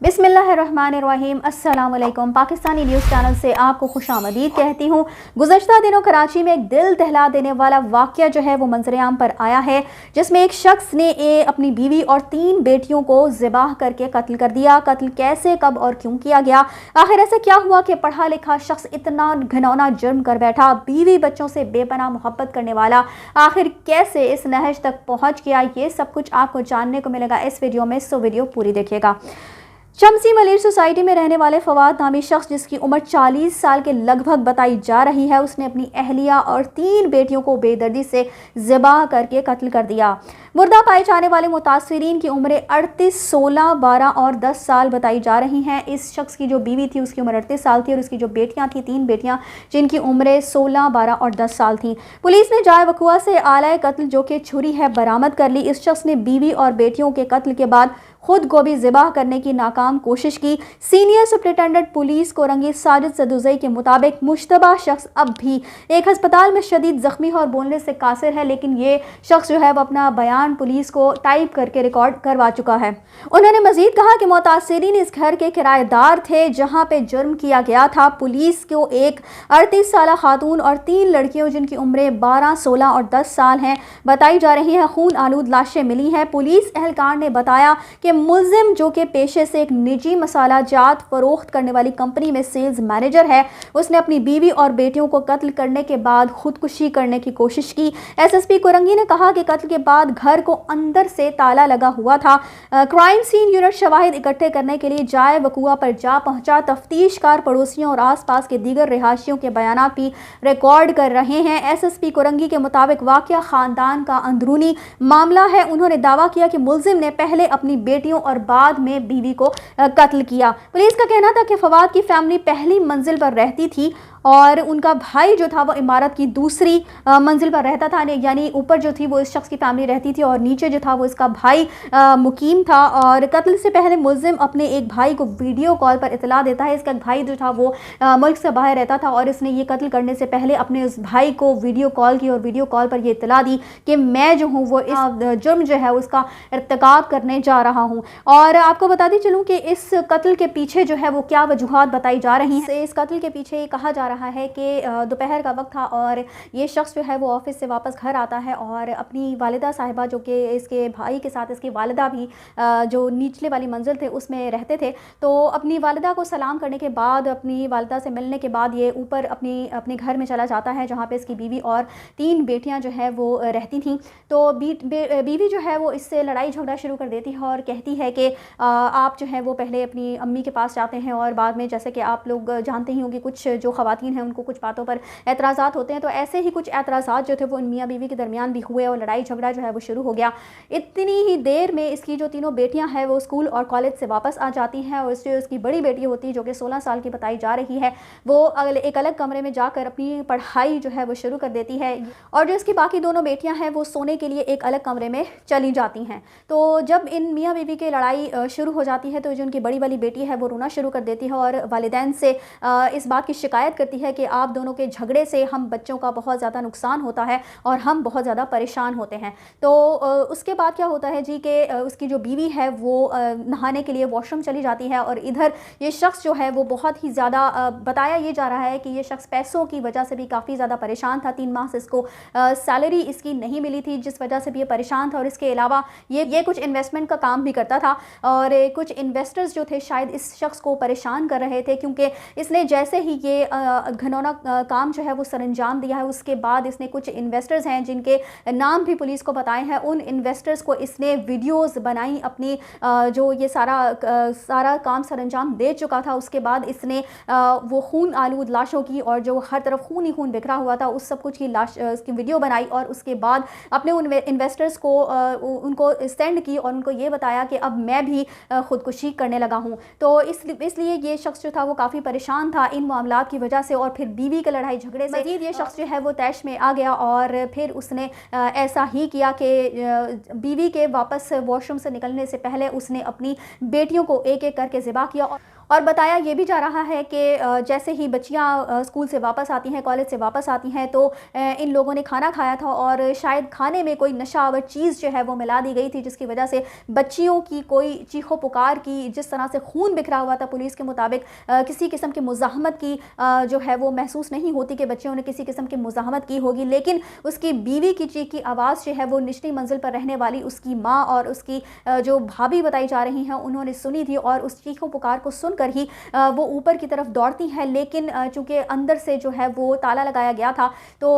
बिस्मिल्लाहिर्रहमानिर्रहीम। अस्सलाम वालेकुम। पाकिस्तानी न्यूज़ चैनल से आपको खुशामदीद कहती हूँ। गुज़श्ता दिनों कराची में एक दिल दहला देने वाला वाक़या जो है वो मंजर-ए-आम पर आया है, जिसमें एक शख्स ने अपनी बीवी और 3 बेटियों को ज़िबाह करके कत्ल कर दिया। कत्ल कैसे, कब और क्यों किया गया? आखिर ऐसा क्या हुआ कि पढ़ा लिखा शख्स इतना घिनौना जुर्म कर बैठा? बीवी बच्चों से बेपनाह मोहब्बत करने वाला आखिर कैसे इस नहज तक पहुँच गया? ये सब कुछ आपको जानने को मिलेगा इस वीडियो में, सो वीडियो पूरी देखिएगा। शमसी मलिर सोसाइटी में रहने वाले फवाद नामी शख्स, जिसकी उम्र 40 साल के लगभग बताई जा रही है, उसने अपनी अहलिया और 3 बेटियों को बेदर्दी से ज़िबाह करके कत्ल कर दिया। मुर्दा पाए जाने वाले मुतासरीन की उम्रें 38, 16, 12 और 10 साल बताई जा रही हैं। इस शख्स की जो बीवी थी उसकी उम्र 38 साल थी और उसकी जो बेटियां थी 3 बेटियां, जिनकी उम्रें 16, 12 और 10 साल थीं। पुलिस ने जाए वकुआ से आला कत्ल जो कि छुरी है बरामद कर ली। इस शख्स ने बीवी और बेटियों के कत्ल के बाद खुद को भी ज़िबाह करने की नाकाम कोशिश की। Senior superintendent police Korangi Sajid Sadozai के मुताबिक मुश्तबा शख्स अब भी एक अस्पताल में शदीद ज़ख्मी है और बोलने से कासिर है, लेकिन ये शख्स जो है वो अपना बयान पुलिस को टाइप करके रिकॉर्ड करवा चुका है। उन्होंने मज़ीद कहा कि मुतासिरीन इस घर के किराएदार थे जहाँ पे जुर्म किया गया था। पुलिस को एक 38 साल खातून और 3 लड़कियों जिनकी उम्रें 12, 16 और 10 साल हैं बताई जा रही हैं, खून आलूद लाशें मिली हैं। पुलिस एहलकार ने बताया कि मुल्जिम, जो कि पेशे से एक निजी मसाला जात फरोख्त करने वाली कंपनी में सेल्स मैनेजर है, उसने अपनी बीवी और बेटियों को कत्ल करने के बाद खुदकुशी करने की कोशिश की। एसएसपी कोरंगी ने कहा कि कत्ल के बाद घर को अंदर से ताला लगा हुआ था। क्राइम सीन यूनिट शवाहिद इकट्ठे करने के लिए जाए वकुआ पर जा पहुंचा। तफ्तीशकार पड़ोसियों और आसपास के दीगर रिहायशियों के बयान भी रिकॉर्ड कर रहे हैं। एसएसपी कोरंगी के मुताबिक वाकया खानदान का अंदरूनी मामला है। उन्होंने दावा किया कि मुल्जिम ने पहले अपनी बेटियों और बाद में बीवी को कत्ल किया। पुलिस का कहना था कि फवाद की फैमिली पहली मंजिल पर रहती थी और उनका भाई जो था वो इमारत की दूसरी मंजिल पर रहता था, यानी ऊपर जो थी वो इस शख्स की फैमिली रहती थी और नीचे जो था वो इसका भाई मुकीम था। और कत्ल से पहले मुल्जिम अपने एक भाई को वीडियो कॉल पर इतला देता है। इसका भाई जो था वो मुल्क से बाहर रहता था और इसने ये कत्ल करने से पहले अपने उस भाई को वीडियो कॉल की और वीडियो कॉल पर ये इतला दी कि मैं जो हूँ वो इस जुर्म जो है उसका इर्तिकाब करने जा रहा हूँ। और आपको बताती चलूँ कि इस कत्ल के पीछे जो है वो क्या वजूहात बताई जा रही हैं। इस कत्ल के पीछे ये कहा जा रहा है कि दोपहर का वक्त था और ये शख्स जो है वो ऑफिस से वापस घर आता है और अपनी वालिदा साहिबा, जो कि इसके भाई के साथ इसकी वालिदा भी जो निचले वाली मंजिल थे उसमें रहते थे, तो अपनी वालिदा को सलाम करने के बाद, अपनी वालिदा से मिलने के बाद ये ऊपर अपने घर में चला जाता है जहाँ पे इसकी बीवी और 3 बेटियाँ जो है वो रहती थीं। तो बीवी जो है वो इससे लड़ाई झगड़ा शुरू कर देती है और कहती है कि आप जो है वो पहले अपनी अम्मी के पास जाते हैं और बाद में, जैसे कि आप लोग जानते ही होंगे, कुछ जो ख़वातीन हैं उनको कुछ बातों पर एतराज़ात होते हैं, तो ऐसे ही कुछ एतराज़ात जो थे वो इन मियाँ बीवी के दरमियान भी हुए और लड़ाई झगड़ा जो है वो शुरू हो गया। इतनी ही देर में इसकी जो तीनों बेटियां हैं वो स्कूल और कॉलेज से वापस आ जाती हैं और उसकी बड़ी बेटी होती है जो कि 16 साल की बताई जा रही है, वो एक अलग कमरे में जाकर अपनी पढ़ाई जो है वो शुरू कर देती है और जो इसकी बाकी दोनों बेटियाँ हैं वो सोने के लिए एक अलग कमरे में चली जाती हैं। तो जब इन मियाँ बीवी की लड़ाई शुरू हो जाती है तो जो उनकी बड़ी वाली बेटी है वो रोना शुरू कर देती है और वालिदैन से इस बात की शिकायत करती है कि आप दोनों के झगड़े से हम बच्चों का बहुत ज़्यादा नुकसान होता है और हम बहुत ज़्यादा परेशान होते हैं। तो उसके बाद क्या होता है जी कि उसकी जो बीवी है वो नहाने के लिए वॉशरूम चली जाती है और इधर ये शख्स जो है वो बहुत ही ज़्यादा बताया ये जा रहा है कि ये शख्स पैसों की वजह से भी काफ़ी ज़्यादा परेशान था। 3 माह से इसको सैलरी इसकी नहीं मिली थी, जिस वजह से भी ये परेशान था और इसके अलावा ये कुछ इन्वेस्टमेंट का काम भी करता था और कुछ इन्वेस्टर्स जो थे शायद इस शख्स को परेशान कर रहे थे, क्योंकि इसने जैसे ही ये घिनौना काम जो है वो सरंजाम दिया है उसके बाद इसने कुछ इन्वेस्टर्स हैं जिनके नाम भी पुलिस को बताए हैं, उन इन्वेस्टर्स को इसने वीडियोस बनाई अपनी जो ये सारा काम सरंजाम दे चुका था। उसके बाद इसने वो खून आलूद लाशों की और जो हर तरफ खून ही खून बिखरा हुआ था उस सब कुछ की उसकी वीडियो बनाई और उसके बाद अपने उन इन्वेस्टर्स को उनको सेंड की और उनको ये बताया कि अब मैं भी खुदकुशी करने लगा हूँ। तो इसलिए ये शख्स जो था वो काफ़ी परेशान था इन मामलात की वजह से और फिर बीवी के लड़ाई झगड़े से मज़ीद ये शख्स जो है वो तैश में आ गया और फिर उसने ऐसा ही किया कि बीवी के वापस वॉशरूम से निकलने से पहले उसने अपनी बेटियों को एक एक करके ज़िबा किया اور بتایا یہ بھی جا رہا ہے کہ جیسے ہی بچیاں اسکول سے واپس آتی ہیں، کالج سے واپس آتی ہیں، تو ان لوگوں نے کھانا کھایا تھا اور شاید کھانے میں کوئی نشہ آور چیز جو ہے وہ ملا دی گئی تھی، جس کی وجہ سے بچیوں کی کوئی چیخو پکار کی، جس طرح سے خون بکھرا ہوا تھا پولیس کے مطابق کسی قسم کی مزاحمت کی جو ہے وہ محسوس نہیں ہوتی کہ بچیوں نے کسی قسم کی مزاحمت کی ہوگی، لیکن اس کی بیوی کی چیخ کی آواز جو ہے وہ نچلی منزل پر رہنے والی اس کی ماں اور اس کی جو بھابھی بتائی جا رہی ہیں انہوں نے سنی تھی، اور اس چیخو پکار کو سن کر ہی وہ اوپر کی طرف دوڑتی ہیں، لیکن چونکہ اندر سے جو ہے وہ تالا لگایا گیا تھا تو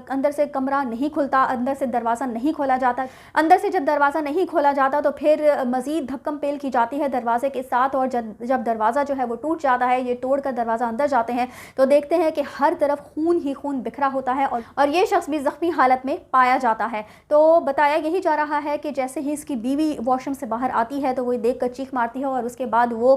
اندر سے کمرہ نہیں کھلتا، اندر سے دروازہ نہیں کھولا جاتا، اندر سے جب دروازہ نہیں کھولا جاتا تو پھر مزید دھکم پیل کی جاتی ہے دروازے کے ساتھ، اور جب دروازہ جو ہے وہ ٹوٹ جاتا ہے، یہ توڑ کر دروازہ اندر جاتے ہیں تو دیکھتے ہیں کہ ہر طرف خون ہی خون بکھرا ہوتا ہے اور یہ شخص بھی زخمی حالت میں پایا جاتا ہے۔ تو بتایا یہی جا رہا ہے کہ جیسے ہی اس کی بیوی واش روم سے باہر آتی ہے تو وہ دیکھ کر چیخ مارتی ہے، اور اس کے بعد وہ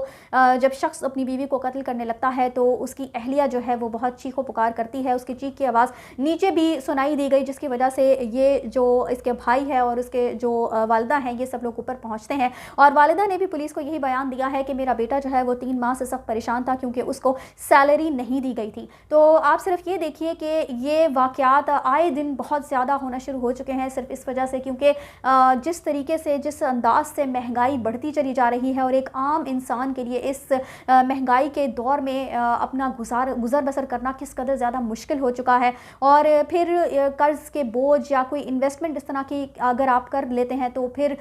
جب شخص اپنی بیوی کو قتل کرنے لگتا ہے تو اس کی اہلیہ جو ہے وہ بہت چیخ و پکار کرتی ہے، اس کی چیخ کی آواز نیچے بھی سنائی دی گئی، جس کی وجہ سے یہ جو اس کے بھائی ہے اور اس کے جو والدہ ہیں یہ سب لوگ اوپر پہنچتے ہیں، اور والدہ نے بھی پولیس کو یہی بیان دیا ہے کہ میرا بیٹا جو ہے وہ 3 ماہ سے سخت پریشان تھا کیونکہ اس کو سیلری نہیں دی گئی تھی۔ تو آپ صرف یہ دیکھیے کہ یہ واقعات آئے دن بہت زیادہ ہونا شروع ہو چکے ہیں، صرف اس وجہ سے کیونکہ جس طریقے سے جس انداز سے مہنگائی بڑھتی چلی جا رہی ہے، اور ایک عام انسان کے لیے اس مہنگائی کے دور میں اپنا گزر بسر کرنا کس قدر زیادہ مشکل ہو چکا ہے، اور پھر قرض کے بوجھ یا کوئی انویسٹمنٹ اس طرح کی اگر آپ کر لیتے ہیں تو پھر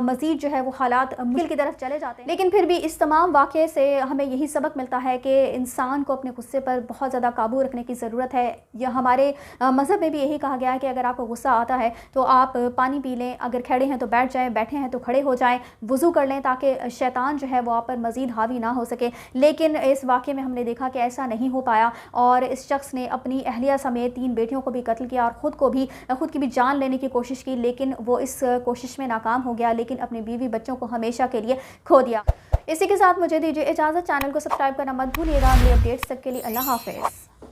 مزید جو ہے وہ حالات مشکل کی طرف چلے جاتے ہیں۔ لیکن پھر بھی اس تمام واقعے سے ہمیں یہی سبق ملتا ہے کہ انسان کو اپنے غصے پر بہت زیادہ قابو رکھنے کی ضرورت ہے۔ یہ ہمارے مذہب میں بھی یہی کہا گیا ہے کہ اگر آپ کو غصہ آتا ہے تو آپ پانی پی لیں، اگر کھڑے ہیں تو بیٹھ جائیں، بیٹھے ہیں تو کھڑے ہو جائیں، وضو کر لیں تاکہ شیطان جو ہے وہ آپ پر مزید حاوی نہ ہو سکے۔ لیکن اس واقعے میں ہم نے دیکھا کہ ایسا نہیں ہو پایا، اور اس شخص نے اپنی اہلیہ سمیت 3 بیٹیوں کو بھی قتل کیا اور خود کی بھی جان لینے کی کوشش کی، لیکن وہ اس کوشش میں ناکام ہو گیا، لیکن اپنی بیوی بچوں کو ہمیشہ کے لیے کھو دیا۔ اسی کے ساتھ مجھے دیجیے اجازت، چینل کو سبسکرائب کرنا مت بھولیے گا اگلی اپڈیٹس تک کے لیے۔ اللہ حافظ۔